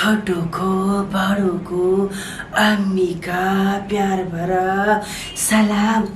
छोटों को बड़ों को अम्मी का प्यार भरा सलाम।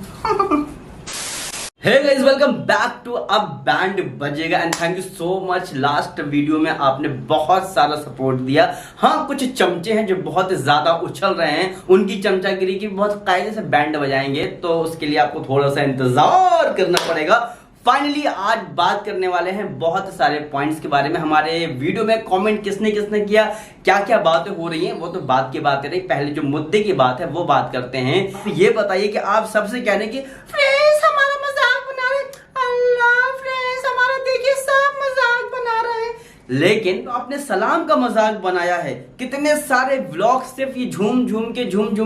Hey guys, welcome back to Ab Band Bajega and thank you so much. Last video में आपने बहुत सारा सपोर्ट दिया। हाँ, कुछ चमचे हैं जो बहुत ज्यादा उछल रहे हैं, उनकी चमचागिरी की बहुत कायदे से बैंड बजाएंगे, तो उसके लिए आपको थोड़ा सा इंतजार करना पड़ेगा। फाइनली आज बात करने वाले हैं बहुत सारे पॉइंट्स के बारे में। हमारे वीडियो में कमेंट किसने किसने किया, क्या क्या बातें हो रही हैं, वो तो बात की बातें रही। पहले जो मुद्दे की बात है वो बात करते हैं। ये बताइए कि आप सबसे कह रहे हैं कि फ्रेंड्स हमारा मजाक बना रहे, अल्लाह फ्रेंड्स हमारा देखिए सब मजाक बना रहे हैं, लेकिन आपने सलाम का मजाक बनाया है। कितने सारे व्लॉग सिर्फ ये झूम झूम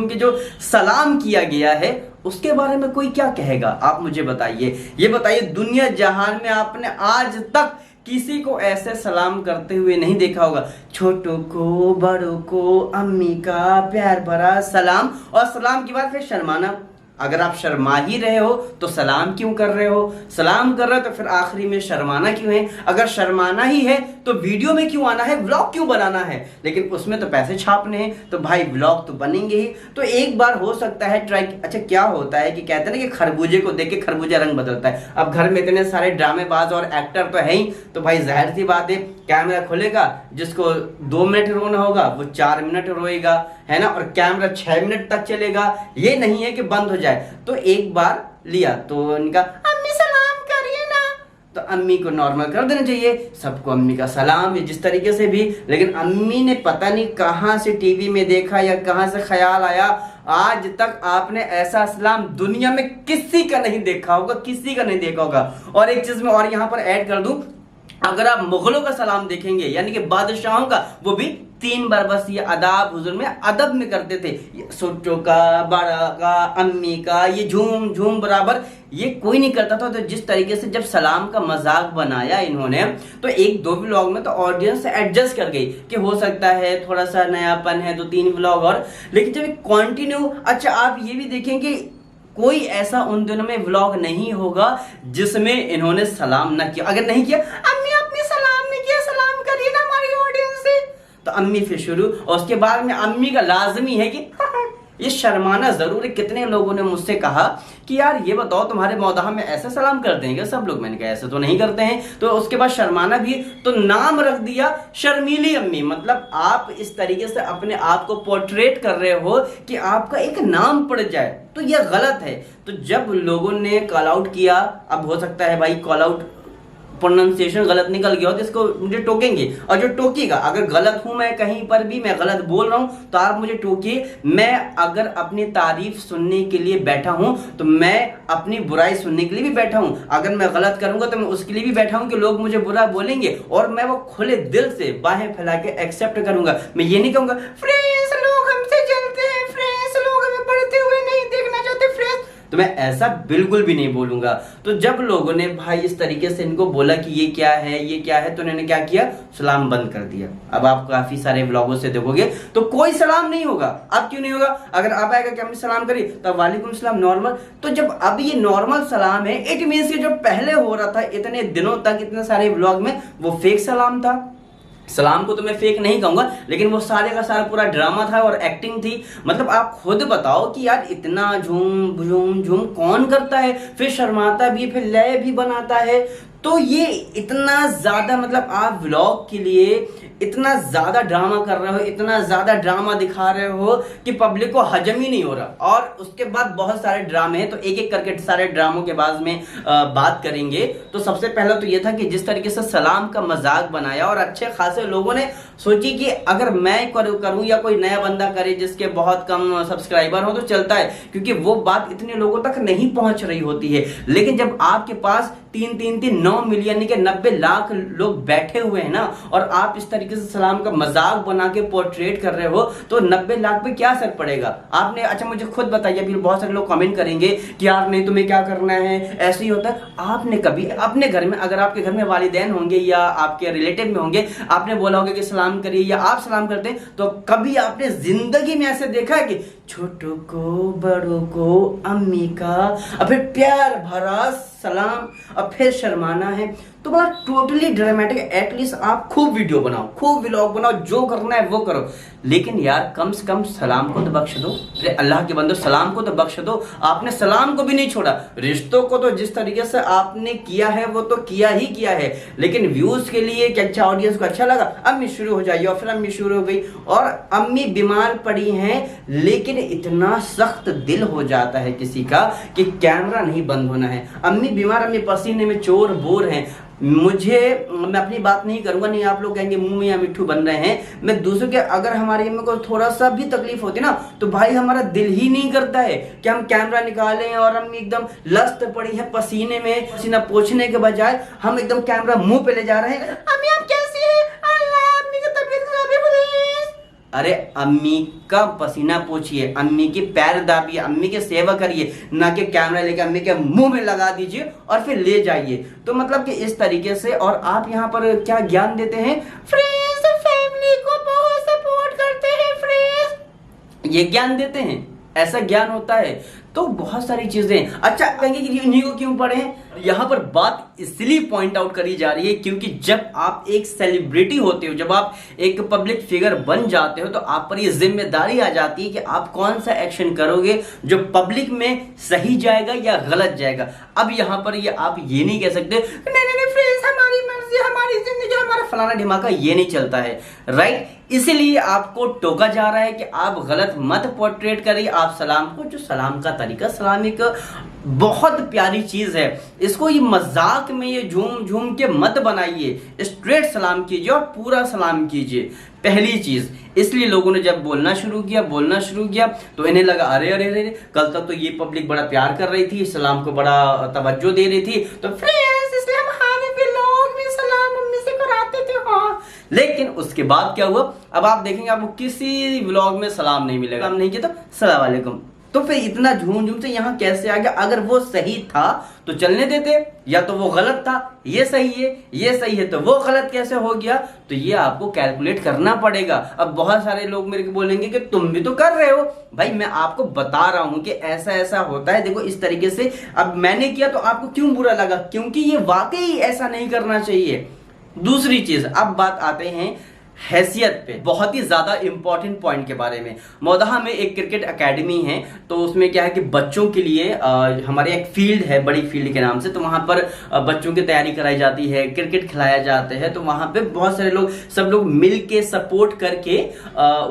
के जो सलाम किया गया है उसके बारे में कोई क्या कहेगा, आप मुझे बताइए। ये बताइए, दुनिया जहान में आपने आज तक किसी को ऐसे सलाम करते हुए नहीं देखा होगा। छोटों को बड़ों को अम्मी का प्यार भरा सलाम, और सलाम के बाद फिर शर्माना। अगर आप शर्मा ही रहे हो तो सलाम क्यों कर रहे हो? सलाम कर रहे हो तो फिर आखिरी में शर्माना क्यों है? अगर शर्माना ही है तो वीडियो में क्यों आना है, व्लॉग क्यों बनाना है? लेकिन उसमें तो पैसे छापने हैं, तो भाई व्लॉग तो बनेंगे ही। तो एक बार हो सकता है ट्राई। अच्छा, क्या होता है कि कहते हैं ना कि खरबूजे को देख के खरबूजा रंग बदलता है। अब घर में इतने सारे ड्रामेबाज और एक्टर तो है ही, तो भाई जाहिर सी बात है कैमरा खुलेगा, जिसको 2 मिनट रोना होगा वो 4 मिनट रोएगा, है ना। और कैमरा 6 मिनट तक चलेगा, ये नहीं है कि बंद हो जाए। तो एक बार लिया तो इनका अम्मी सलाम करिए ना, तो अम्मी को नॉर्मल कर देना चाहिए। सबको अम्मी का सलाम है जिस तरीके से भी, लेकिन अम्मी ने पता नहीं कहां से टीवी में देखा या कहां से ख्याल आया, आज तक आपने ऐसा सलाम दुनिया में किसी का नहीं देखा होगा, किसी का नहीं देखा होगा। और एक चीज मैं और यहां पर ऐड कर दूं, अगर आप मुगलों का सलाम देखेंगे यानी कि बादशाहों का, वो भी 3 बार बस ये अदाब हुजूर में अदब में करते थे। छोटों का बड़ा का अम्मी का, ये झूम झूम बराबर ये कोई नहीं करता था। तो जिस तरीके से जब सलाम का मजाक बनाया इन्होंने, तो 1-2 व्लॉग में तो ऑडियंस एडजस्ट कर गई कि हो सकता है थोड़ा सा नयापन है, 2-3 व्लॉग और। लेकिन जब कंटिन्यू, अच्छा आप ये भी देखें कि कोई ऐसा उन दिनों में व्लॉग नहीं होगा जिसमें इन्होंने सलाम ना किया। अगर नहीं किया, अम्मी आपने सलाम नहीं किया, सलाम करिए ना हमारी ऑडियंस से, तो अम्मी फिर शुरू। और उसके बाद में अम्मी का लाजमी है कि ये शर्माना जरूर है। कितने लोगों ने मुझसे कहा कि यार ये बताओ तुम्हारे मौदाह में ऐसे सलाम करते हैं क्या सब लोग? मैंने कहा ऐसे तो नहीं करते हैं। तो उसके बाद शर्माना भी, तो नाम रख दिया शर्मीली अम्मी। मतलब आप इस तरीके से अपने आप को पोर्ट्रेट कर रहे हो कि आपका एक नाम पड़ जाए, तो यह गलत है। तो जब लोगों ने कॉल आउट किया, अब हो सकता है भाई कॉल आउट प्रोनाउंसिएशन गलत निकल गया हो तो इसको मुझे टोकेंगे, और जो टोकेगा, अगर गलत हूं मैं कहीं पर भी, मैं गलत बोल रहा हूं तो आप मुझे टोकिए। मैं अगर अपनी तारीफ सुनने के लिए बैठा हूं तो मैं अपनी बुराई सुनने के लिए भी बैठा हूं। अगर मैं गलत करूंगा तो मैं उसके लिए भी बैठा हूं कि लोग मुझे बुरा बोलेंगे, और मैं वो खुले दिल से बाहें फैला के एक्सेप्ट करूंगा। मैं ये नहीं कहूंगा फ्रेंड्स लोग हमसे जलते हैं, फ्रेंड्स लोग हमें पढ़ते हुए नहीं देखना चाहते फ्रेंड्स, तो मैं ऐसा बिल्कुल भी नहीं बोलूंगा। तो जब लोगों ने भाई इस तरीके से इनको बोला कि ये क्या है ये क्या है, तो उन्होंने क्या किया, सलाम बंद कर दिया। अब आप काफी सारे व्लॉगों से देखोगे तो कोई सलाम नहीं होगा। अब क्यों नहीं होगा? अगर आप आएगा कि हमने सलाम करी तो वालेकुम सलाम नॉर्मल। तो जब अब ये नॉर्मल सलाम है, इट मींस कि जो पहले हो रहा था इतने दिनों तक इतने सारे व्लॉग में, वो फेक सलाम था। सलाम को तो मैं फेक नहीं कहूंगा, लेकिन वो सारे का सारा पूरा ड्रामा था और एक्टिंग थी। मतलब आप खुद बताओ कि यार इतना झूम झूम झूम कौन करता है? फिर शर्माता भी, फिर लय भी बनाता है। तो ये इतना ज्यादा, मतलब आप व्लॉग के लिए इतना ज्यादा ड्रामा कर रहे हो, इतना ज्यादा ड्रामा दिखा रहे हो कि पब्लिक को हजम ही नहीं हो रहा। और उसके बाद बहुत सारे ड्रामे हैं, तो एक एक करके सारे ड्रामों के बाद में बात करेंगे। तो सबसे पहला तो ये था कि जिस तरीके से सलाम का मजाक बनाया, और अच्छे खासे लोगों ने सोची कि अगर मैं करूं या कोई नया बंदा करे जिसके बहुत कम सब्सक्राइबर हो तो चलता है, क्योंकि वो बात इतने लोगों तक नहीं पहुंच रही होती है। लेकिन जब आपके पास 9 मिलियन के 90 लाख लोग बैठे हुए हैं ना, और आप इस तरीके से सलाम का मजाक बना के पोर्ट्रेट कर रहे हो, तो 90 लाख पे क्या असर पड़ेगा आपने? अच्छा मुझे खुद बताइए, फिर बहुत सारे लोग कमेंट करेंगे कि यार नहीं तुम्हें क्या करना है, ऐसे ही होता है। आपने कभी अपने घर में, अगर आपके घर में वालिदैन होंगे या आपके रिलेटिव में होंगे, आपने बोला होगा कि सलाम करिए या आप सलाम करते हैं, तो कभी आपने जिंदगी में ऐसे देखा है कि छोटों को बड़ों को अम्मी का फिर प्यार भरा सलाम और फिर शर्माना है, तो बड़ा टोटली ड्रामेटिक। एटलीस्ट आप खूब वीडियो बनाओ, खूब व्लॉग बनाओ, जो करना है वो करो, लेकिन यार कम से कम सलाम को तो बख्श दो। अरे अल्लाह के बंदो, सलाम को तो बख्श दो। आपने सलाम को भी नहीं छोड़ा, रिश्तों को तो जिस तरीके से आपने किया है वो तो किया ही किया है, लेकिन व्यूज के लिए कि अच्छा ऑडियंस को अच्छा लगा, अम्मी शुरू हो जाइए, और फिर अम्मी शुरू हो गई, और अम्मी बीमार पड़ी हैं, लेकिन इतना सख्त दिल हो जाता है किसी का कि कैमरा नहीं बंद होना है। अम्मी बीमार, अम्मी पसीने में चोर बोर हैं। मैं अपनी बात नहीं करूंगा, नहीं आप लोग कहेंगे मुंह में या मिट्ठू बन रहे हैं। मैं दूसरों के, अगर हमारी अम्मी को थोड़ा सा भी तकलीफ होती ना, तो भाई हमारा दिल ही नहीं करता है कि हम कैमरा निकालें और अम्मी एकदम लस्त पड़ी है पसीने में, पसीना पोंछने के बजाय हम एकदम कैमरा मुंह पे ले जा रहे हैं। अम्मी आप कैसी हैं? अल्लाह, अम्मी की तबीयत खराब है प्लीज। अरे अम्मी का पसीना पोछिए, अम्मी की पैर दाबिए, अम्मी की सेवा करिए, ना कि कैमरा लेके अम्मी के मुंह में लगा दीजिए और फिर ले जाइए। तो मतलब कि इस तरीके से, और आप यहाँ पर क्या ज्ञान देते हैं, फ्रेंड्स फैमिली को बहुत सपोर्ट करते हैं फ्रेंड्स, ये ज्ञान देते हैं, ऐसा ज्ञान होता है। तो बहुत सारी चीजें, अच्छा कहेंगे कि इन्हीं को क्यों पढ़े हैं? यहां पर बात इसलिए पॉइंट आउट करी जा रही है क्योंकि जब आप एक सेलिब्रिटी होते हो, जब आप एक पब्लिक फिगर बन जाते हो, तो आप पर ये जिम्मेदारी आ जाती है कि आप कौन सा एक्शन करोगे जो पब्लिक में सही जाएगा या गलत जाएगा। अब यहां पर ये आप ये नहीं कह सकते नहीं फ्रेंड्स हमारी मर्जी, हमारी जिंदगी, हमारा फलाना ढिमाका, ये नहीं चलता है, राइट। इसीलिए आपको टोका जा रहा है कि आप गलत मत पोर्ट्रेट करिए आप सलाम को। जो सलाम का तरीका, सलाम एक बहुत प्यारी चीज है, इसको ये मजाक में ये झूम झूम के मत बनाइए, स्ट्रेट सलाम कीजिए और पूरा सलाम कीजिए, पहली चीज। इसलिए लोगों ने जब बोलना शुरू किया तो इन्हें लगा अरे अरे अरे, कल तक तो ये पब्लिक बड़ा प्यार कर रही थी, सलाम को बड़ा तवज्जो दे रही थी, तो फ्रेंड्स इसलिए हम हाने पे लोग भी सलाम मम्मी से कराते थे। हाँ, लेकिन उसके बाद क्या हुआ, अब आप देखेंगे आपको किसी व्लॉग में सलाम नहीं मिलेगा, सलाम नहीं किया तो सलाम वालेकुम। तो फिर इतना झूम झूम से यहाँ कैसे आ गया? अगर वो सही था तो चलने देते, या तो वो गलत था, ये सही है तो वो गलत कैसे हो गया? तो ये आपको कैलकुलेट करना पड़ेगा। अब बहुत सारे लोग मेरे को बोलेंगे कि तुम भी तो कर रहे हो। भाई मैं आपको बता रहा हूं कि ऐसा ऐसा होता है, देखो इस तरीके से। अब मैंने किया तो आपको क्यों बुरा लगा? क्योंकि ये वाकई ऐसा नहीं करना चाहिए। दूसरी चीज, अब बात आते हैं हैसियत पे, बहुत ही ज्यादा इंपॉर्टेंट पॉइंट के बारे में। मौदहा में एक क्रिकेट एकेडमी है, तो उसमें क्या है कि बच्चों के लिए हमारे एक फील्ड है, बड़ी फील्ड के नाम से, तो वहां पर बच्चों की तैयारी कराई जाती है, क्रिकेट खिलाया जाते हैं। तो वहां पे बहुत सारे लोग, सब लोग मिल के सपोर्ट करके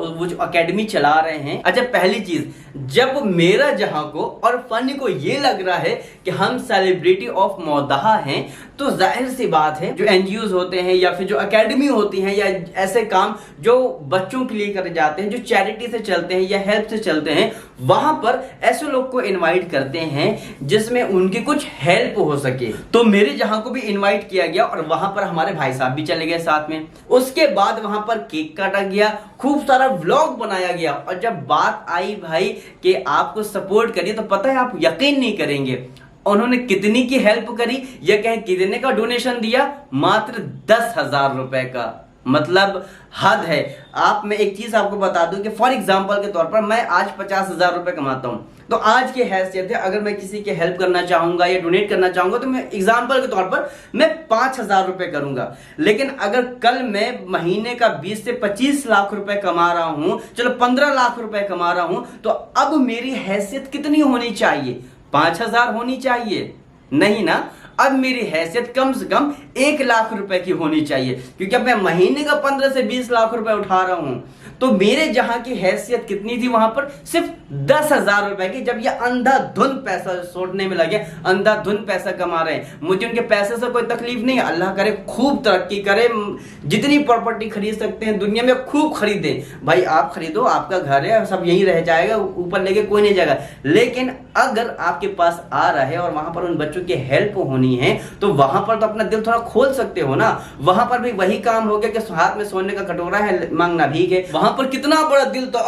वो जो एकेडमी चला रहे हैं। अच्छा, पहली चीज, जब मेरा जहां को और फनी को ये लग रहा है कि हम सेलिब्रिटी ऑफ मौदहा हैं, तो जाहिर सी बात है जो एनजीओज होते हैं या फिर जो एकेडमी होती हैं या ऐसे काम जो बच्चों के लिए करे जाते हैं, जो चैरिटी से चलते हैं या हेल्प से चलते हैं, वहां पर ऐसे लोग को इनवाइट करते हैं जिसमें उनकी कुछ हेल्प हो सके। तो मेरे जहां को भी इनवाइट किया गया और वहां पर हमारे भाई साहब भी चले गए साथ में। उसके बाद वहां पर केक काटा गया, खूब सारा व्लॉग बनाया गया, और जब बात आई भाई कि आपको सपोर्ट करिए, तो पता है आप यकीन नहीं करेंगे उन्होंने कितनी की हेल्प करी, या कहें कितने का डोनेशन दिया? मात्र 10,000 रुपए का। मतलब हद है। आप, मैं एक चीज आपको बता दूं कि फॉर एग्जांपल के तौर पर मैं आज 50,000 रुपए कमाता हूं, तो आज की हैसियत है अगर मैं किसी की हेल्प करना चाहूंगा या डोनेट करना चाहूंगा तो मैं एग्जांपल के तौर पर मैं 5,000 रुपए करूंगा। लेकिन अगर कल मैं महीने का 20 से 25 लाख रुपए कमा रहा हूं, चलो 15 लाख रुपए कमा रहा हूं, तो अब मेरी हैसियत कितनी होनी चाहिए? 5,000 होनी चाहिए? नहीं ना। अब मेरी हैसियत कम से कम 1 लाख रुपए की होनी चाहिए, क्योंकि अब मैं महीने का 15 से 20 लाख रुपए उठा रहा हूं। तो मेरे जहां की हैसियत कितनी थी वहां पर? सिर्फ 10,000 रुपए की। जब ये अंधाधुंध पैसा सोचने में लगे, अंधाधुंध पैसा कमा रहे हैं, मुझे उनके पैसे से कोई तकलीफ नहीं है। अल्लाह करे खूब तरक्की करे, जितनी प्रॉपर्टी खरीद सकते हैं दुनिया में खूब खरीदें। भाई आप खरीदो, आपका घर है, सब यहीं रह जाएगा, ऊपर लेके कोई नहीं जाएगा। लेकिन अगर आपके पास आ रहा है और वहां पर उन बच्चों की हेल्प होनी है, तो वहां पर तो अपना दिल थोड़ा खोल सकते हो ना। वहां पर भी वही काम हो गया कि हाथ में सोने का कटोरा है, मांगना भीख है। वहां पर कितना बड़ा दिल तो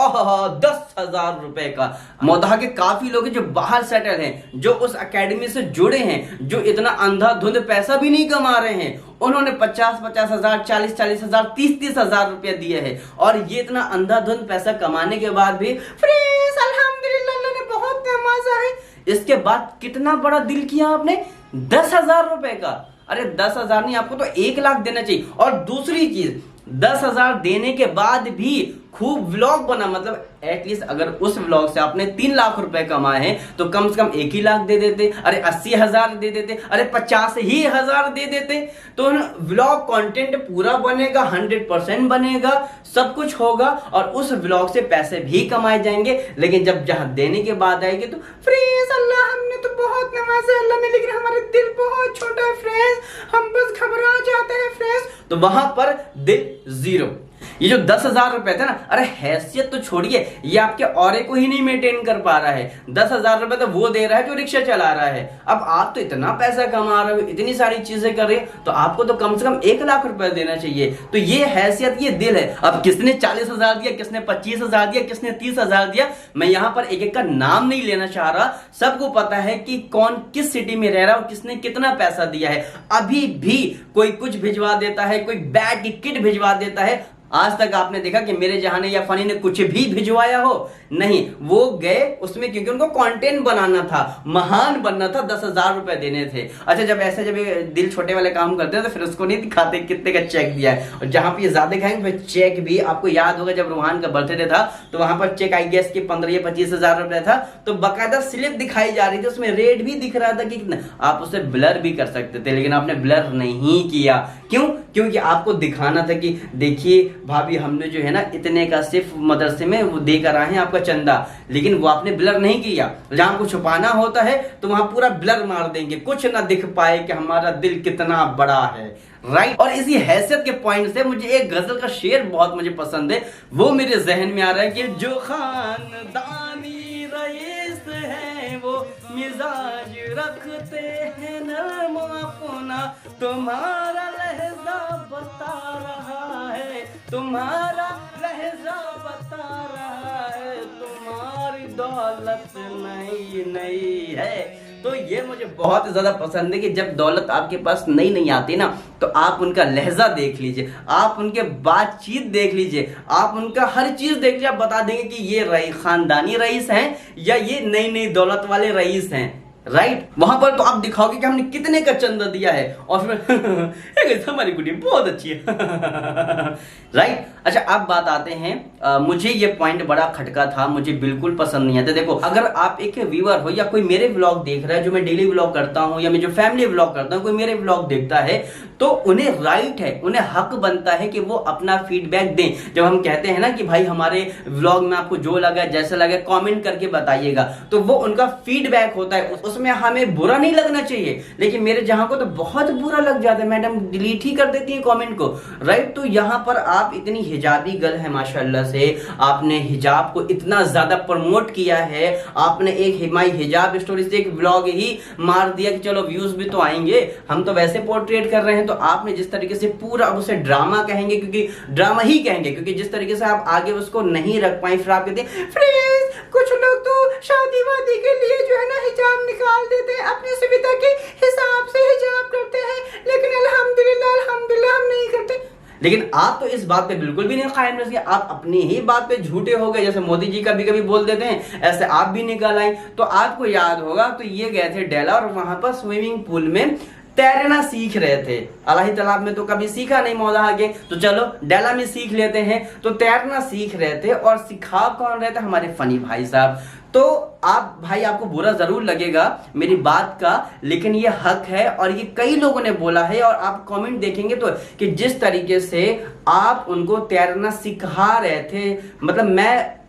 10,000 रुपए का। मौदहा के काफी लोग जो बाहर सेटल हैं, जो उस एकेडमी से जुड़े हैं, जो इतना अंधाधुंध पैसा भी नहीं कमा रहे हैं, उन्होंने 50-50 हजार, 40-40 हजार, 30-30 हजार रुपया दिए हैं। और ये इतना अंधाधुंध पैसा कमाने के बाद भी फ्रेंड्स अल्हम्दुलिल्लाह, अल्लाह ने बहुत नवाजा है। इसके बाद कितना बड़ा दिल किया आपने? 10,000 रुपए का। अरे 10,000 नहीं, आपको तो 1 लाख देना चाहिए। और दूसरी चीज, 10,000 देने के बाद भी खूब व्लॉग बना, मतलब एटलीस्ट अगर उस व्लॉग से आपने 3 लाख रुपए कमाए हैं तो कम से कम 1 ही लाख दे देते, अरे 80,000 दे देते, अरे 50,000 दे देते, तो व्लॉग कंटेंट पूरा बनेगा, 100% बनेगा, सब कुछ होगा और उस व्लॉग से पैसे भी कमाए जाएंगे। लेकिन जब जहां देने के बाद आएगी तो फ्रेंड्स अल्लाह हमने तो बहुत नवाजा अल्लाह ने, लेकिन हमारे दिल बहुत छोटा है फ्रेंड्स, हम बस घबरा जाते हैं फ्रेंड्स, तो वहां पर दिल जीरो। ये जो 10,000 रुपए थे ना, अरे हैसियत तो छोड़िए, ये आपके औरे को ही नहीं मेंटेन कर पा रहा है। 10,000 रुपए तो वो दे रहा है जो रिक्शा चला रहा है। अब आप तो इतना पैसा कमा रहे हो, इतनी सारी चीजें कर रहे हो, तो आपको तो कम से कम 1 लाख रुपए देना चाहिए। तो ये हैसियत, ये दिल है। अब किसने 40,000 दिया, किसने 25,000 दिया, किसने 30,000 दिया, मैं यहां पर एक एक का नाम नहीं लेना चाह रहा। सबको पता है कि कौन किस सिटी में रह रहा है और किसने कितना पैसा दिया है। अभी भी कोई कुछ भिजवा देता है, कोई बैग की किट भिजवा देता है। आज तक आपने देखा कि मेरे जहां ने या फनी ने कुछ भी भिजवाया हो? नहीं, वो गए उसमें क्योंकि उनको कंटेंट बनाना था, महान बनना था, 10,000 रुपए देने थे। अच्छा, जब ऐसे जब दिल छोटे वाले काम करते हैं तो फिर उसको नहीं दिखाते कितने का चेक दिया है। और जहां पे ज्यादा खाएंगे फिर चेक भी, आपको याद होगा जब रोहान का बर्थडे था तो वहां पर चेक आई गेस की 15 या 25,000 रुपए था, तो बाकायदा स्लिप दिखाई जा रही थी, उसमें रेट भी दिख रहा था कि कितना। आप उसे ब्लर भी कर सकते थे, लेकिन आपने ब्लर नहीं किया। क्यों? क्योंकि आपको दिखाना था कि देखिए भाभी हमने जो है ना इतने का सिर्फ मदरसे में वो देकर आए हैं आपका चंदा, लेकिन वो आपने ब्लर नहीं किया। जहां को छुपाना होता है तो वहां पूरा ब्लर मार देंगे, कुछ ना दिख पाए कि हमारा दिल कितना बड़ा है, राइट। और इसी हैसियत के पॉइंट से मुझे एक गजल का शेर बहुत मुझे पसंद है, वो मेरे जहन में आ रहा है कि जो खानदानी रईस है वो मिजाज रखते हैं नरम अपना, तुम्हारा लहजा बता रहा है, तुम्हारा लहजा बता रहा है, तुम्हारी दौलत नई नई है। तो ये मुझे बहुत ज्यादा पसंद है कि जब दौलत आपके पास नई नई आती ना तो आप उनका लहजा देख लीजिए, आप उनके बातचीत देख लीजिए, आप उनका हर चीज देख लीजिए, आप बता देंगे कि ये खानदानी रईस हैं या ये नई नई दौलत वाले रईस हैं, राइट। वहां पर तो आप दिखाओगे कि हमने कितने का चंदा दिया है और फिर हमारी गुड़ी बहुत अच्छी है राइट। अच्छा, अब बात आते हैं, मुझे ये पॉइंट बड़ा खटका था, मुझे बिल्कुल पसंद नहीं आता। देखो, अगर आप एक व्यूअर हो या कोई मेरे व्लॉग देख रहा है, जो मैं डेली व्लॉग करता हूं या मैं जो फैमिली व्लॉग करता हूं, कोई मेरे व्लॉग देखता है तो उन्हें राइट है, उन्हें हक बनता है कि वो अपना फीडबैक दें। जब हम कहते हैं ना कि भाई हमारे व्लॉग में आपको जो लगा जैसा लगा कमेंट करके बताइएगा, तो वो उनका फीडबैक होता है, उसमें हमें बुरा नहीं लगना चाहिए। लेकिन मेरे जहां को तो बहुत बुरा लग जाता है, मैडम डिलीट ही कर देती है कमेंट को, राइट। तो यहां पर आप इतनी हिजाबी गर्ल है माशाल्लाह से, आपने हिजाब को इतना ज्यादा प्रमोट किया है, आपने एक हिमाई हिजाब स्टोरी से एक व्लॉग ही मार दिया कि चलो व्यूज भी तो आएंगे, हम तो वैसे पोर्ट्रेट कर रहे हैं। तो आपने जिस तरीके से पूरा, अब उसे ड्रामा कहेंगे क्योंकि ड्रामा ही कहेंगे, क्योंकि जिस तरीके से आप आगे उसको नहीं रख पाए, फिर आप कहते हैं फ्रेंड्स कुछ लोग तो शादी वादी के लिए जो है ना हिजाब निकाल देते हैं, अपनी सुविधा के हिसाब से हिजाब करते हैं, लेकिन अल्हम्दुलिल्लाह अल्हम्दुलिल्लाह हम नहीं करते। लेकिन आप तो इस बात पे बिल्कुल भी नहीं कायम रहिए, आप अपनी ही बात पे झूठे हो गए, जैसे मोदी जी कभी कभी बोल देते हैं ऐसे आप भी निकल आए। तो आपको याद होगा, तो ये गए थे डेला और वहां पर स्विमिंग पूल में तैरना सीख रहे थे। अलाही तालाब में तो कभी सीखा नहीं मौला आगे, तो चलो डेला में सीख लेते हैं। तो तैरना सीख रहे थे और सिखा कौन रहे थे? हमारे फनी भाई साहब। तो आप भाई, आपको बुरा जरूर लगेगा मेरी बात का, लेकिन ये हक है और ये कई लोगों ने बोला है। और आप कमेंट देखेंगे तो कि जिस तरीके से आप उनको तैरना सिखा रहे थे, मतलब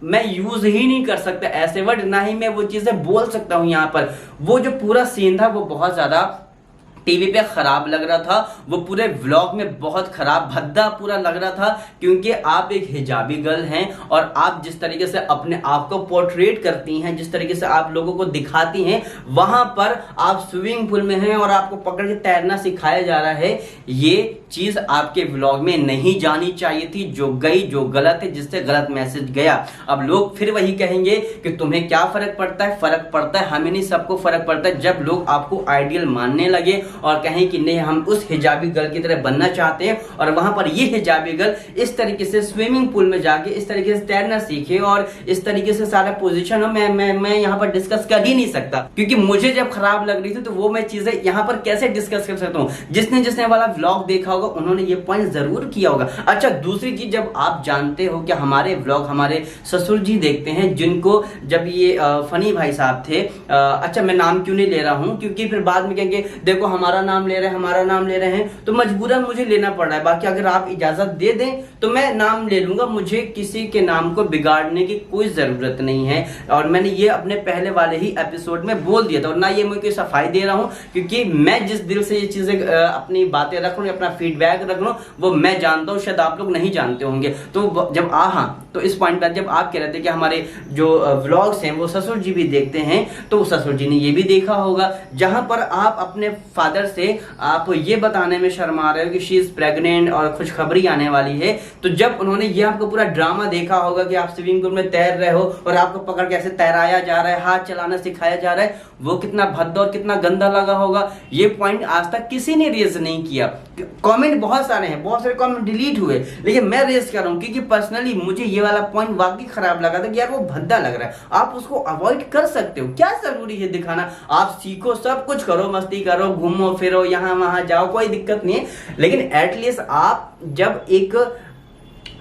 मैं यूज ही नहीं कर सकता ऐसे वर्ड, ना ही मैं वो चीजें बोल सकता हूं यहाँ पर। वो जो पूरा सीन था वो बहुत ज्यादा टीवी पे खराब लग रहा था, वो पूरे व्लॉग में बहुत खराब भद्दा पूरा लग रहा था, क्योंकि आप एक हिजाबी गर्ल हैं और आप जिस तरीके से अपने आप को पोर्ट्रेट करती हैं, जिस तरीके से आप लोगों को दिखाती हैं, वहां पर आप स्विमिंग पूल में हैं और आपको पकड़ के तैरना सिखाया जा रहा है। ये चीज आपके व्लॉग में नहीं जानी चाहिए थी, जो गई, जो गलत है, जिससे गलत मैसेज गया। अब लोग फिर वही कहेंगे कि तुम्हें क्या फर्क पड़ता है? फर्क पड़ता है, हमें नहीं, सबको फर्क पड़ता है। जब लोग आपको आइडियल मानने लगे और कहें कि नहीं हम उस हिजाबी गर्ल की तरह बनना चाहते हैं, और वहां पर ये हिजाबी गर्ल इस तरीके से स्विमिंग पूल में जाके इस तरीके से तैरना सीखे और इस तरीके से सारा पोजीशन हो, मैं यहाँ पर डिस्कस कर ही नहीं सकता, क्योंकि मुझे जब खराब लग रही थी तो वो मैं चीजें यहाँ पर कैसे डिस्कस कर सकता हूँ। जिसने वाला व्लॉग देखा होगा उन्होंने ये पॉइंट जरूर किया होगा। अच्छा, दूसरी चीज, जब आप जानते हो कि हमारे व्लॉग हमारे ससुर जी देखते हैं, जिनको जब ये फनी भाई साहब थे, अच्छा मैं नाम क्यों नहीं ले रहा हूँ क्योंकि फिर बाद में कहेंगे देखो हमारा नाम ले रहे हैं, तो मजबूरन मुझे लेना पड़ रहा है। बाकी अगर आप इजाजत दे दें तो मैं नाम ले लूंगा, मुझे किसी के नाम को बिगाड़ने की कोई जरूरत नहीं है, और मैंने ये अपने पहले वाले ही एपिसोड में बोल दिया था, और ना ये मैं कोई सफाई दे रहा हूँ, क्योंकि मैं जिस दिल से ये चीजें अपनी बातें रख रहा हूँ, अपना फीडबैक रख रहा हूँ, वो मैं जानता हूँ, शायद आप लोग नहीं जानते होंगे। तो जब तो इस पॉइंट पर जब आप कह रहे थे कि हमारे जो व्लॉग्स हैं वो ससुर जी भी देखते हैं, तो ससुर जी ने ये भी देखा होगा, जहां पर आप अपने फादर से आप ये बताने में शर्मा रहे हो कि शी इज प्रेग्नेंट और खुशखबरी आने वाली है। तो जब उन्होंने ये आपको पूरा ड्रामा देखा होगा कि आप स्विमिंग पूल में तैर रहे हो और आपको पकड़ कैसे तैराया जा रहा है, हाथ चलाना सिखाया जा रहा है, वो कितना भद्दा और कितना गंदा लगा होगा। ये पॉइंट आज तक किसी ने रेज नहीं किया। कमेंट बहुत सारे हैं, बहुत सारे कमेंट डिलीट हुए, लेकिन मैं रेज कर रहा हूँ क्योंकि पर्सनली मुझे ये वाला पॉइंट वाकई खराब लगा था कि यार वो भद्दा लग रहा है। आप उसको अवॉइड कर सकते हो, क्या जरूरी है दिखाना। आप सीखो, सब कुछ करो, मस्ती करो, घूमो फिरो, यहाँ वहां जाओ, कोई दिक्कत नहीं है, लेकिन एटलीस्ट आप जब एक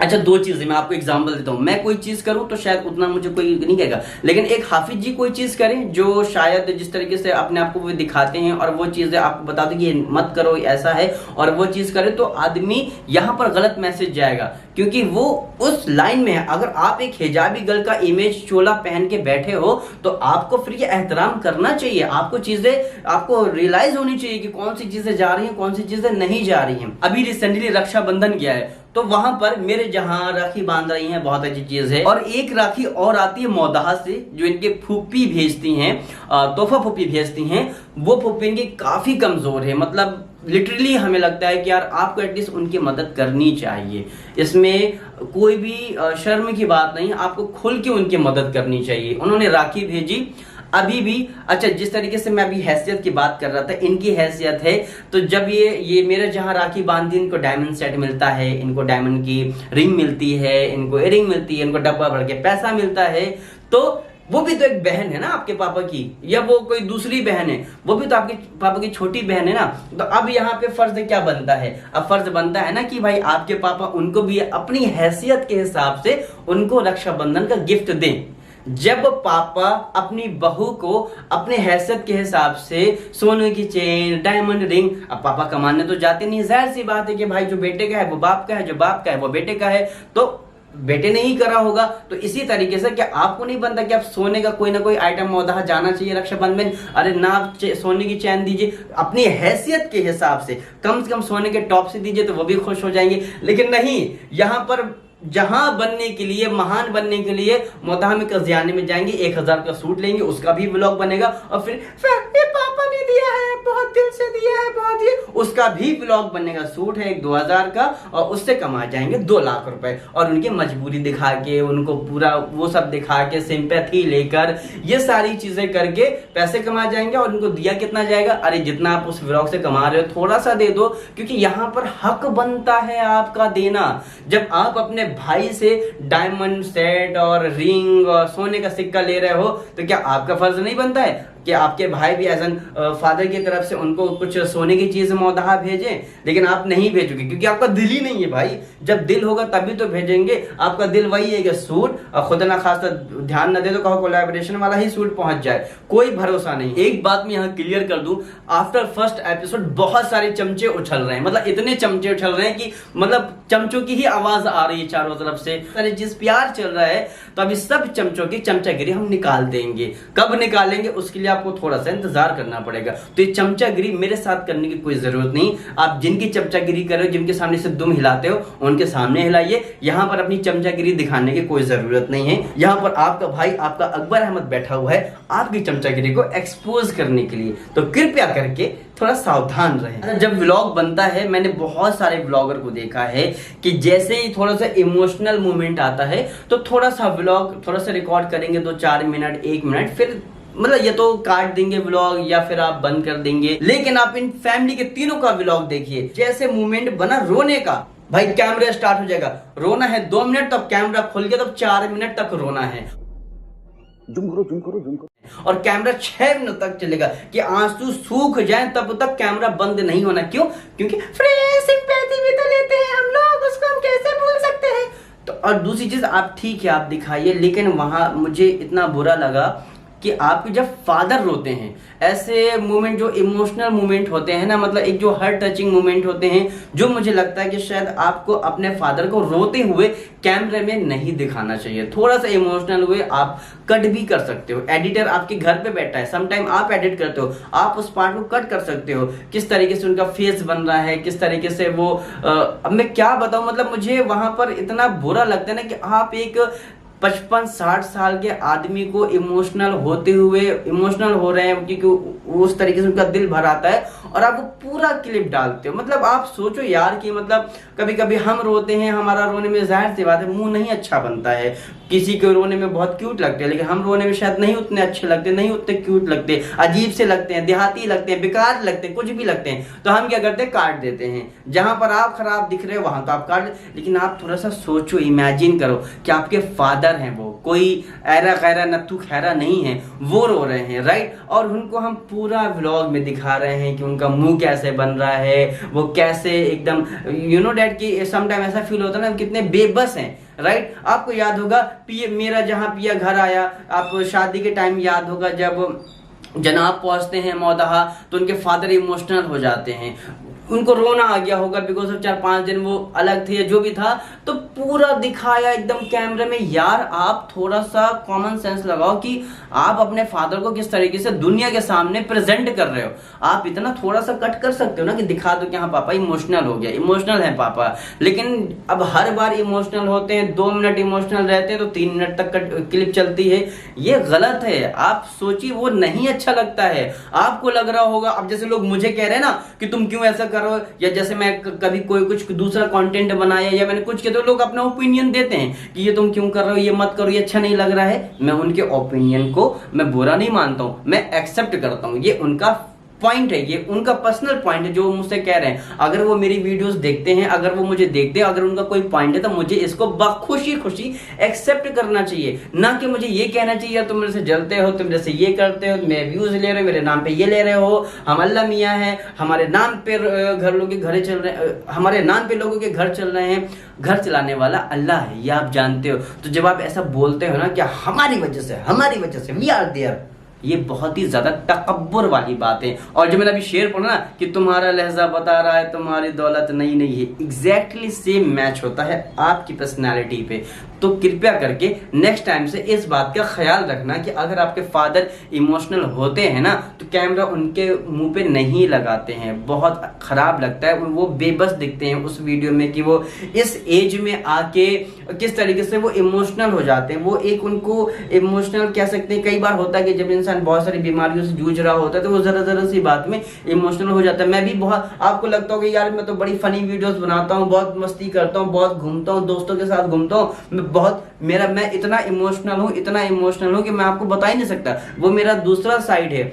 अच्छा, दो चीजें मैं आपको एग्जांपल देता हूं। मैं कोई चीज करूं तो शायद उतना मुझे कोई नहीं कहेगा, लेकिन एक हाफिज जी कोई चीज करें जो शायद जिस तरीके से अपने आप को वो दिखाते हैं और वो चीजें आपको बता दो कि ये मत करो, ऐसा है, और वो चीज करे, तो आदमी यहां पर गलत मैसेज जाएगा, क्योंकि वो उस लाइन में है। अगर आप एक हिजाबी गर्ल का इमेज चोला पहन के बैठे हो तो आपको फिर ये एहतराम करना चाहिए, आपको चीजें आपको रियलाइज होनी चाहिए कि कौन सी चीजें जा रही हैं, कौन सी चीजें नहीं जा रही हैं। अभी रिसेंटली रक्षाबंधन गया है, तो वहां पर मेरे जहां राखी बांध रही हैं, बहुत अच्छी चीज है। और एक राखी और आती है मौदाहा से, जो इनके फूफी भेजती हैं, तोहफा फूफी भेजती हैं। वो फूफी इनकी काफी कमजोर है, मतलब लिटरली हमें लगता है कि यार आपको एटलीस्ट उनकी मदद करनी चाहिए। इसमें कोई भी शर्म की बात नहीं, आपको खुल के उनकी मदद करनी चाहिए। उन्होंने राखी भेजी अभी भी। अच्छा, जिस तरीके से मैं अभी हैसियत की बात कर रहा था, इनकी हैसियत है, तो जब ये मेरे जहां राखी बांधी, इनको डायमंड सेट मिलता है, इनको डायमंड की रिंग मिलती है, इनको इयरिंग मिलती है, इनको डब्बा भर के पैसा मिलता है। तो वो भी तो एक बहन है ना आपके पापा की, या वो कोई दूसरी बहन है, वो भी तो आपके पापा की छोटी बहन है ना। तो अब यहाँ पे फर्ज क्या बनता है? अब फर्ज बनता है ना कि भाई आपके पापा उनको भी अपनी हैसियत के हिसाब से उनको रक्षाबंधन का गिफ्ट दें। जब पापा अपनी बहू को अपने हैसियत के हिसाब से सोने की चेन, डायमंड रिंग, अब पापा कमाने तो जाते नहीं, जाहिर सी बात है कि भाई जो बेटे का है वो बाप का है, जो बाप का है वो बेटे का है, तो बेटे ने ही करा होगा। तो इसी तरीके से क्या आपको नहीं बनता कि आप सोने का कोई ना कोई आइटम मौदाहा जाना चाहिए रक्षाबंधन में? अरे ना, आप सोने की चैन दीजिए अपनी हैसियत के हिसाब से कम सोने के टॉप से दीजिए, तो वो भी खुश हो जाएंगे। लेकिन नहीं, यहाँ पर जहां बनने के लिए, महान बनने के लिए मौदाहा में कजियाने में जाएंगे, 1000 का सूट लेंगे, उसका भी व्लॉग बनेगा, और फिर ये पापा ने दिया है, बहुत दिल से दिया है, बहुत ही, उसका भी व्लॉग बनेगा। सूट है 2000 का और उससे कमा जाएंगे 2 लाख रुपए, और उनकी मजबूरी दिखा के, उनको पूरा वो सब दिखा के, सिंपैथी लेकर, ये सारी चीजें करके पैसे कमा जाएंगे। और उनको दिया कितना जाएगा? अरे जितना आप उस व्लॉग से कमा रहे हो थोड़ा सा दे दो, क्योंकि यहाँ पर हक बनता है आपका देना। जब आप अपने भाई से डायमंड सेट और रिंग और सोने का सिक्का ले रहे हो, तो क्या आपका फर्ज नहीं बनता है कि आपके भाई भी एज एन फादर की तरफ से उनको कुछ सोने की चीज मौदाहा भेजें? लेकिन आप नहीं भेजोगे क्योंकि आपका दिल ही नहीं है भाई। जब दिल होगा तभी तो भेजेंगे। आपका दिल वही है कि सूट, और खुदा ना खास्ता ध्यान न दे तो कहो कोलैबोरेशन वाला ही सूट पहुंच जाए, कोई भरोसा नहीं। एक बात मैं यहाँ क्लियर कर दूं, आफ्टर फर्स्ट एपिसोड बहुत सारे चमचे उछल रहे हैं, मतलब इतने चमचे उछल रहे हैं कि मतलब चमचों की ही आवाज आ रही है चारों तरफ से। अरे जिस प्यार चल रहा है, तो अभी सब चमचों की चमचागिरी हम निकाल देंगे। कब निकालेंगे उसके लिए आपको थोड़ा सा इंतजार करना पड़ेगा। तो ये चमचागिरी मेरे साथ करने की कोई जरूरत नहीं। आप जिनकी चमचागिरी कर रहे हो, जिनके सामने से दुम हिलाते हो, उनके सामने हिलाइए। यहाँ पर अपनी चमचागिरी दिखाने की कोई जरूरत नहीं है। यहाँ पर आपका भाई, आपका अकबर अहमद बैठा हुआ है आपकी चमचागिरी को एक्सपोज करने के लिए। तो कृपया करके थोड़ा सावधान रहें। जब व्लॉग बनता है, मैंने बहुत सारे व्लॉगर को देखा है कि जैसे ही थोड़ा सा इमोशनल मोमेंट आता है तो थोड़ा सा व्लॉग थोड़ा सा रिकॉर्ड करेंगे, 2-4 मिनट, 1 मिनट, फिर मतलब ये तो काट देंगे व्लॉग या फिर आप बंद कर देंगे, लेकिन आप इन फैमिली के तीनों का व्लॉग देखिए। जैसे मूवमेंट बना रोने का, भाई कैमरा स्टार्ट हो जाएगा, रोना है 2 मिनट, तब कैमरा खोल के तब 4 मिनट तक रोना है, जूम करो, और कैमरा 6 मिनट तक चलेगा कि आंसू सूख जाए तब तक कैमरा बंद नहीं होना। क्यों? क्योंकि सिंपैथी भी तो लेते हैं हम लोग, उसको हम कैसे भूल सकते हैं। तो और दूसरी चीज, आप ठीक है आप दिखाइए, लेकिन वहां मुझे इतना बुरा लगा कि आपके जब फादर रोते हैं, ऐसे मोमेंट जो इमोशनल मोमेंट होते हैं ना, मतलब एक जो हार्ट टचिंग मोमेंट होते हैं, जो मुझे लगता है कि शायद आपको अपने फादर को रोते हुए कैमरे में नहीं दिखाना चाहिए। थोड़ा सा इमोशनल हुए आप कट भी कर सकते हो, एडिटर आपके घर पे बैठा है, समटाइम आप एडिट करते हो, आप उस पार्ट को कट कर सकते हो, किस तरीके से उनका फेस बन रहा है, किस तरीके से वो अब मैं क्या बताऊं, मतलब मुझे वहां पर इतना बुरा लगता है ना कि आप एक 55-60 साल के आदमी को इमोशनल होते हुए इमोशनल हो रहे हैं, क्योंकि उस तरीके से उनका दिल भर आता है, और आप वो पूरा क्लिप डालते हो। मतलब आप सोचो यार कि मतलब कभी कभी हम रोते हैं, हमारा रोने में जाहिर सी बात है मुंह नहीं अच्छा बनता है, किसी के रोने में बहुत क्यूट लगते हैं, लेकिन हम रोने में शायद नहीं उतने अच्छे लगते, नहीं उतने क्यूट लगते, अजीब से लगते हैं, देहाती लगते हैं, बेकार लगते हैं, कुछ भी लगते हैं। तो हम क्या करते हैं, काट देते हैं। जहां पर आप खराब दिख रहे हो वहां तो आप काट, लेकिन आप थोड़ा सा सोचो, इमेजिन करो कि आपके फादर हैं, वो कोई ऐरा गैरा नत्थु खैरा नहीं है, वो रो रहे हैं, राइट, और उनको हम पूरा व्लॉग में दिखा रहे हैं कि उनका मुंह कैसे बन रहा है, वो कैसे एकदम यू नो डैड की समटाइम ऐसा फील होता है ना, कितने बेबस हैं, राइट। आपको याद होगा मेरा जहां पिया घर आया, आप शादी के टाइम याद होगा जब जनाब पहुंचते हैं मौदहा, तो उनके फादर इमोशनल हो जाते हैं, उनको रोना आ गया होगा बिकॉज ऑफ 4-5 दिन वो अलग थे, जो भी था, तो पूरा दिखाया एकदम कैमरे में। यार आप थोड़ा सा कॉमन सेंस लगाओ कि आप अपने फादर को किस तरीके से दुनिया के सामने प्रेजेंट कर रहे हो। आप इतना थोड़ा सा कट कर सकते हो ना कि दिखा दो कि हाँ पापा इमोशनल हो गया, इमोशनल है पापा, लेकिन अब हर बार इमोशनल होते हैं, 2 मिनट इमोशनल रहते हैं तो 3 मिनट तक क्लिप चलती है, ये गलत है। आप सोचिए, वो नहीं अच्छा लगता है। आपको लग रहा होगा, अब जैसे लोग मुझे कह रहे हैं ना कि तुम क्यों ऐसा करो, या जैसे मैं कभी कोई कुछ दूसरा कंटेंट बनाया या मैंने कुछ किया तो लोग अपना ओपिनियन देते हैं कि ये तुम क्यों कर रहे हो, ये मत करो, ये अच्छा नहीं लग रहा है। मैं उनके ओपिनियन को मैं बुरा नहीं मानता हूं, मैं एक्सेप्ट करता हूं, ये उनका पॉइंट है, ये उनका पर्सनल पॉइंट है जो मुझसे कह रहे हैं। अगर वो मेरी वीडियोस देखते हैं, अगर वो मुझे देखते हैं, अगर उनका कोई पॉइंट है तो मुझे इसको बखुशी खुशी एक्सेप्ट करना चाहिए, ना कि मुझे ये कहना चाहिए तुम मेरे से जलते हो, तुम जैसे ये करते हो, मैं व्यूज ले रहे हो, मेरे नाम पे ये ले रहे हो, हम अल्लाह मियाँ हैं, हमारे नाम पे घर लोगों के घर चल रहे, हमारे नाम पे लोगों के घर चल रहे हैं, घर चलाने वाला अल्लाह है, ये आप जानते हो। तो जब आप ऐसा बोलते हो ना कि हमारी वजह से वी आर देयर, ये बहुत ही ज्यादा तकब्बुर वाली बात है। और जो मैंने अभी शेर पढ़ा ना कि तुम्हारा लहजा बता रहा है तुम्हारी दौलत नहीं है, एग्जैक्टली सेम मैच होता है आपकी पर्सनालिटी पे। तो कृपया करके नेक्स्ट टाइम से इस बात का ख्याल रखना कि अगर आपके फादर इमोशनल होते हैं ना तो कैमरा उनके मुंह पे नहीं लगाते हैं, बहुत खराब लगता है। वो बेबस दिखते हैं उस वीडियो में कि वो इस एज में आके किस तरीके से वो इमोशनल हो जाते हैं। वो एक उनको इमोशनल कह सकते हैं। कई बार होता है कि जब इंसान बहुत सारी बीमारियों से जूझ रहा होता है तो वो जरा सी बात में इमोशनल हो जाता है। मैं भी बहुत, आपको लगता होगा यार मैं तो बड़ी फनी वीडियोस बनाता हूँ, बहुत मस्ती करता हूँ, बहुत घूमता हूँ, दोस्तों के साथ घूमता हूँ, मैं इतना इमोशनल हूँ कि मैं आपको बता ही नहीं सकता। वो मेरा दूसरा साइड है।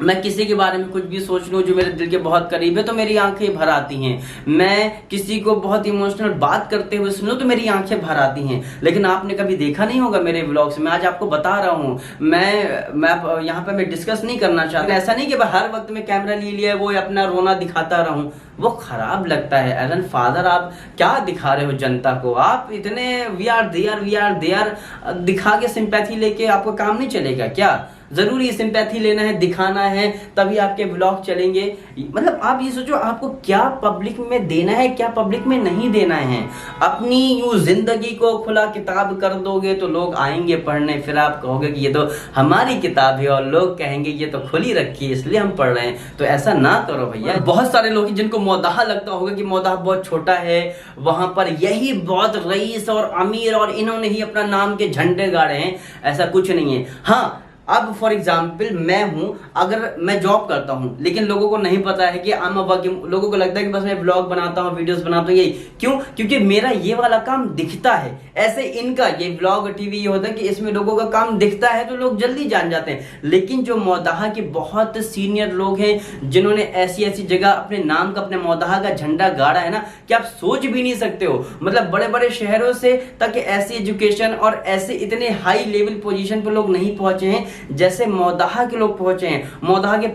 मैं किसी के बारे में कुछ भी सोच लूं जो मेरे दिल के बहुत करीब है तो मेरी आंखें भर आती हैं। मैं किसी को बहुत इमोशनल बात करते हुए सुनूं तो मेरी आंखें भर आती हैं। लेकिन आपने कभी देखा नहीं होगा मेरे व्लॉग्स में, आज आपको बता रहा हूं। मैं यहाँ पे मैं डिस्कस नहीं करना चाहता। ऐसा नहीं कि हर वक्त में कैमरा ले लिया वो अपना रोना दिखाता रहूं, वो खराब लगता है। एज एन फादर आप क्या दिखा रहे हो जनता को? आप इतने वी आर देयर दिखा के सिंपैथी लेके आपको काम नहीं चलेगा क्या? जरूरी सिंपैथी लेना है, दिखाना है, तभी आपके ब्लॉग चलेंगे। मतलब आप ये सोचो आपको क्या पब्लिक में देना है, क्या पब्लिक में नहीं देना है। अपनी यूं जिंदगी को खुला किताब कर दोगे तो लोग आएंगे पढ़ने, फिर आप कहोगे कि ये तो हमारी किताब है, और लोग कहेंगे ये तो खुली रखी है इसलिए हम पढ़ रहे हैं। तो ऐसा ना करो भैया। बहुत सारे लोग जिनको मौदाहा लगता होगा कि मौदाहा बहुत छोटा है, वहां पर यही बहुत रईस और अमीर और इन्होंने ही अपना नाम के झंडे गाड़े हैं, ऐसा कुछ नहीं है। हाँ, अब फॉर एग्जाम्पल मैं हूं, अगर मैं जॉब करता हूं लेकिन लोगों को नहीं पता है कि आई एम वर्किंग, लोगों को लगता है कि बस मैं ब्लॉग बनाता हूं, वीडियोस बनाता हूं, यही क्यों? क्योंकि मेरा ये वाला काम दिखता है। ऐसे इनका ये ब्लॉग टीवी ये होता है कि इसमें लोगों का काम दिखता है तो लोग जल्दी जान जाते हैं। लेकिन जो मौदाहा के बहुत सीनियर लोग हैं जिन्होंने ऐसी ऐसी जगह अपने नाम का, अपने मौदाहा का झंडा गाड़ा है ना, कि आप सोच भी नहीं सकते हो। मतलब बड़े बड़े शहरों से तक ऐसी एजुकेशन और ऐसे इतने हाई लेवल पोजीशन पे लोग नहीं पहुंचे हैं जैसे मौदाहा के लोग पहुंचे हैं। मौदाहा के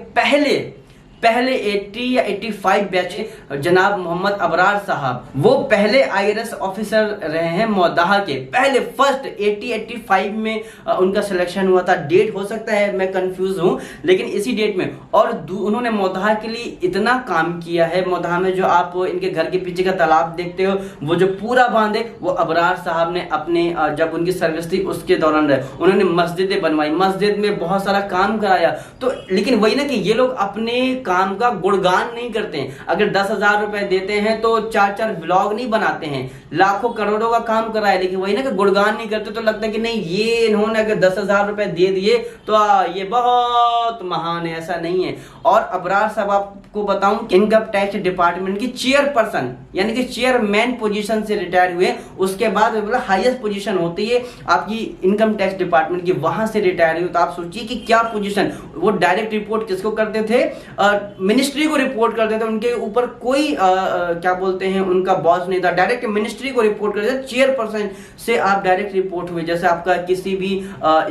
पहले 80 या 85 बैच जनाब मोहम्मद अबरार साहब, वो पहले आईआरएस ऑफिसर रहे हैं मौदाहा के, पहले फर्स्ट 80-85 में उनका सिलेक्शन हुआ था। डेट हो सकता है मैं कंफ्यूज हूं, लेकिन इसी डेट में। और उन्होंने मौदाहा के लिए इतना काम किया है। मौदाहा में जो आप इनके घर के पीछे का तालाब देखते हो, वो जो पूरा बांध है, वो अबरार साहब ने अपने जब उनकी सर्विस थी उसके दौरान रहे। उन्होंने मस्जिदें बनवाई, मस्जिद में बहुत सारा काम कराया। तो लेकिन वही ना कि ये लोग अपने काम का गुणगान नहीं करते हैं। अगर 10,000 रुपए देते हैं तो 4 व्लॉग नहीं बनाते हैं, लाखों करोड़ों का काम कराए, लेकिन वही ना कि गुणगान नहीं करते। तो लगता है कि नहीं, ये इन्होंने अगर 10,000 रुपए दे दिए तो ये बहुत महान है, ऐसा नहीं है। और अबरार साहब आपको बताऊं, इनकम टैक्स डिपार्टमेंट की चेयरपर्सन यानी कि चेयरमैन पोजीशन से रिटायर हुए। उसके बाद मतलब हाईएस्ट पोजीशन होती है आपकी इनकम टैक्स डिपार्टमेंट की, वहां से रिटायर हुए। तो आप सोचिए कि क्या पोजीशन। वो डायरेक्ट रिपोर्ट किसको करते थे? मिनिस्ट्री को रिपोर्ट करते थे। उनके ऊपर कोई क्या बोलते हैं, उनका बॉस नहीं था, डायरेक्ट मिनिस्ट्री को रिपोर्ट करते थे। चेयरपर्सन से आप डायरेक्ट रिपोर्ट हुए, जैसे आपका किसी भी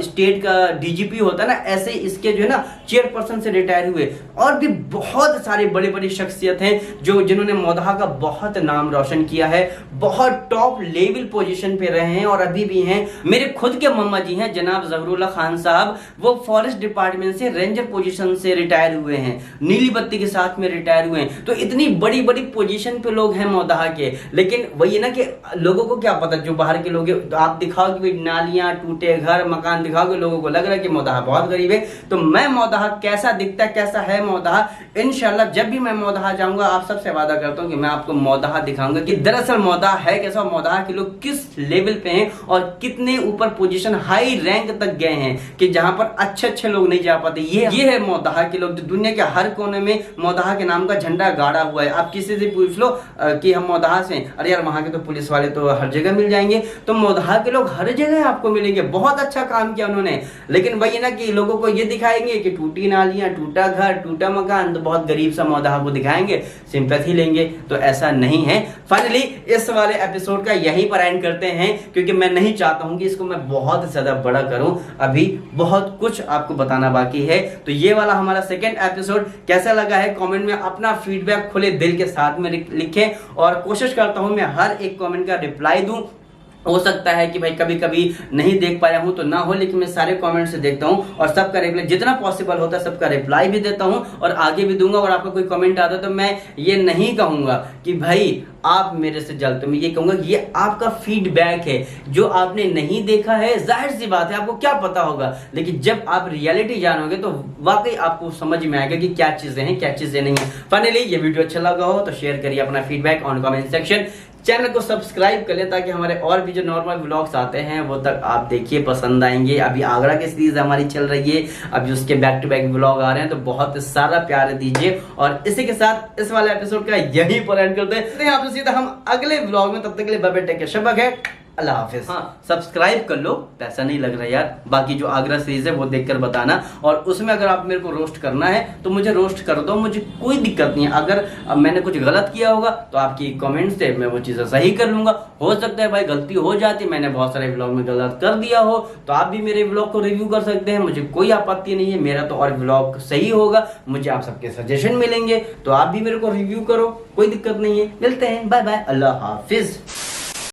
स्टेट का डीजीपी होता है ना, ऐसे इसके जो है ना चेयरपर्सन से रिटायर हुए। और भी बहुत सारे बड़े बड़ी शख्सियत हैं जिन्होंने मौदाहा का बहुत नाम रोशन किया है, बहुत टॉप लेवल पोजीशन पे रहे हैं और अभी भी हैं। मेरे खुद के मम्मा जी हैं जनाब जहरुल्लाह खान साहब, वो फॉरेस्ट डिपार्टमेंट से रेंजर पोजीशन से रिटायर हुए हैं, नीली बत्ती के साथ में रिटायर हुए हैं। तो इतनी बड़ी बड़ी पोजीशन पे लोग हैं मौदाहा के। लेकिन वही ना कि लोगों को क्या पता, जो बाहर के लोग हैं, तो आप दिखाओ कि नालियां, टूटे घर, मकान दिखाओगे, लोगों को लग रहा है कि मौदाहा बहुत गरीब है। तो मैं मौदाहा कैसा दिखता है, कैसा है मौदाहा, इंशाल्लाह जब भी मैं मौदाहा जाऊंगा आप सबसे वादा करता हूं कि मैं आपको मौदाहा दिखाऊंगा कि दरअसल मौदाहा है कैसा, मौदाहा के लोग किस लेवल पे हैं और कितने ऊपर पोजीशन, हाई रैंक तक गए हैं कि जहां पर अच्छे अच्छे लोग नहीं जा पाते। ये है मौदाहा के लोग। दुनिया के हर कोने में मौदाहा के नाम का झंडा गाड़ा हुआ है। आप किसी से पूछ लो कि हम मौदाहा से, अरे यार वहां के तो पुलिस वाले तो हर जगह मिल जाएंगे। तो मौदाहा के लोग हर जगह आपको मिलेंगे। बहुत अच्छा काम किया उन्होंने। लेकिन वही ना कि लोगों को ये दिखाएंगे कि टूटी नालियां, टूटा घर, टूटा मकान, तो बहुत गरीब सा मौदाहा को दिखाएंगे, सिंपैथी लेंगे। तो ऐसा नहीं है। फाइनली इस वाले एपिसोड का यहीं पर एंड करते हैं, क्योंकि मैं नहीं चाहता हूं कि इसको मैं बहुत ज्यादा बड़ा करूं। अभी बहुत कुछ आपको बताना बाकी है। तो ये वाला हमारा सेकंड एपिसोड कैसा लगा है कमेंट में अपना फीडबैक खुले दिल के साथ में लिखें, और कोशिश करता हूं मैं हर एक कमेंट का रिप्लाई दूं। हो सकता है कि भाई कभी कभी नहीं देख पाया हूं तो ना हो, लेकिन मैं सारे कमेंट से देखता हूं और सबका रिप्लाई जितना पॉसिबल होता है सबका रिप्लाई भी देता हूं और आगे भी दूंगा। और आपका कोई कमेंट आता है तो मैं ये नहीं कहूंगा कि भाई आप मेरे से जलते, मैं ये कहूंगा कि ये आपका फीडबैक है जो आपने नहीं देखा है। जाहिर सी बात है आपको क्या पता होगा, लेकिन जब आप रियलिटी जानोगे तो वाकई आपको समझ में आएगा कि क्या चीजें हैं क्या चीजें नहीं है। फाइनली ये वीडियो अच्छा लगा हो तो शेयर करिए अपना feedback on comment section. Channel को सब्सक्राइब कर ले ताकि हमारे और भी जो नॉर्मल व्लॉग्स आते हैं वो तक आप देखिए, पसंद आएंगे। अभी आगरा की सीरीज हमारी चल रही है, अभी उसके बैक टू बैक व्लॉग आ रहे हैं, तो बहुत सारा प्यार दीजिए। और इसी के साथ इस वाले एपिसोड का यही पर एंड करते हैं। आपसे सीधा हम अगले व्लॉग में, तब तक के लिए बाय बाय, टेक केयर, शब है, अल्लाह हाफिज। हाँ, सब्सक्राइब कर लो, पैसा नहीं लग रहा यार। बाकी जो आगरा सीरीज है वो देखकर बताना, और उसमें अगर आप मेरे को रोस्ट करना है तो मुझे रोस्ट कर दो, मुझे कोई दिक्कत नहीं है। अगर मैंने कुछ गलत किया होगा तो आपकी कमेंट से मैं वो चीजें सही कर लूंगा। हो सकता है भाई गलती हो जाती, मैंने बहुत सारे व्लॉग में गलत कर दिया हो, तो आप भी मेरे व्लॉग को रिव्यू कर सकते हैं, मुझे कोई आपत्ति नहीं है। मेरा तो और व्लॉग सही होगा, मुझे आप सबके सजेशन मिलेंगे, तो आप भी मेरे को रिव्यू करो, कोई दिक्कत नहीं है। मिलते हैं, बाय बाय, अल्लाह हाफिज।